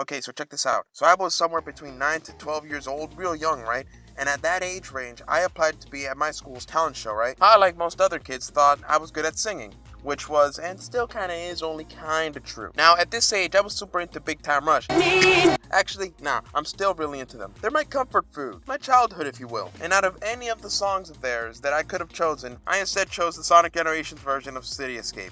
Okay, so check this out. So I was somewhere between 9 to 12 years old, real young, right? And at that age range, I applied to be at my school's talent show, right? I, like most other kids, thought I was good at singing, which was, and still kinda is, only kinda true. Now, at this age, I was super into Big Time Rush. Actually, nah, I'm still really into them. They're my comfort food, my childhood, if you will. And out of any of the songs of theirs that I could have chosen, I instead chose the Sonic Generations version of City Escape.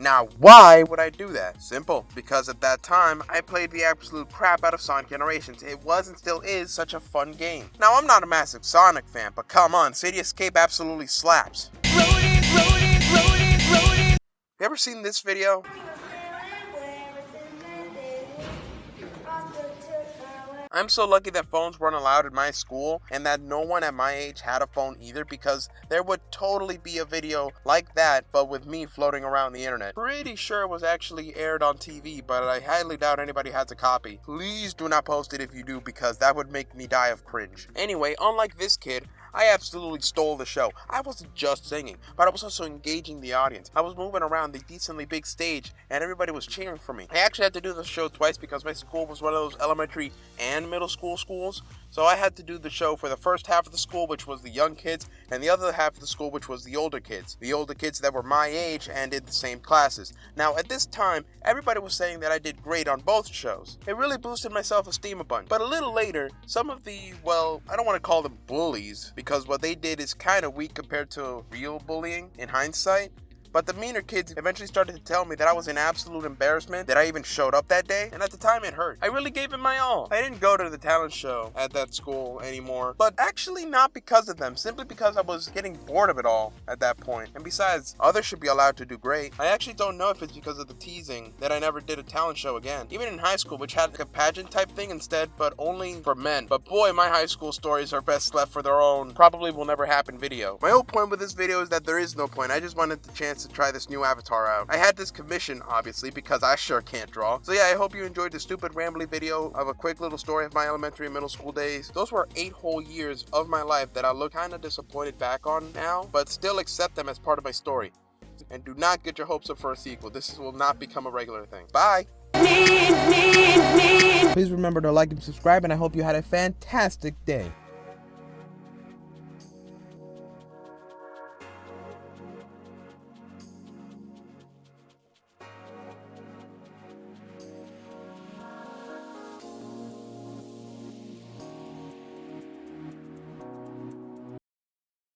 Now, why would I do that? Simple, because at that time, I played the absolute crap out of Sonic Generations. It was and still is such a fun game. Now, I'm not a massive Sonic fan, but come on, City Escape absolutely slaps. You ever seen this video? I'm so lucky that phones weren't allowed in my school and that no one at my age had a phone either, because there would totally be a video like that but with me floating around the internet. Pretty sure it was actually aired on TV, but I highly doubt anybody has a copy. Please do not post it if you do, because that would make me die of cringe. Anyway, unlike this kid, I absolutely stole the show. I wasn't just singing, but I was also engaging the audience. I was moving around the decently big stage and everybody was cheering for me. I actually had to do the show twice because my school was one of those elementary and middle school schools. So I had to do the show for the first half of the school, which was the young kids, and the other half of the school, which was the older kids. The older kids that were my age and in the same classes. Now, at this time, everybody was saying that I did great on both shows. It really boosted my self-esteem a bunch. But a little later, some of the, well, I don't want to call them bullies, because what they did is kind of weak compared to real bullying in hindsight. But the meaner kids eventually started to tell me that I was an absolute embarrassment, that I even showed up that day, and at the time it hurt. I really gave it my all. I didn't go to the talent show at that school anymore, but actually not because of them, simply because I was getting bored of it all at that point. And besides, others should be allowed to do great. I actually don't know if it's because of the teasing that I never did a talent show again. Even in high school, which had like a pageant type thing instead, but only for men. But boy, my high school stories are best left for their own probably will never happen video. My whole point with this video is that there is no point. I just wanted the chance to try this new avatar out. I had this commission, obviously, because I sure can't draw. So yeah, I hope you enjoyed this stupid rambly video of a quick little story of my elementary and middle school days. Those were 8 whole years of my life that I look kind of disappointed back on now, but still accept them as part of my story. And do not get your hopes up for a sequel. This will not become a regular thing. Bye! Please remember to like and subscribe, and I hope you had a fantastic day.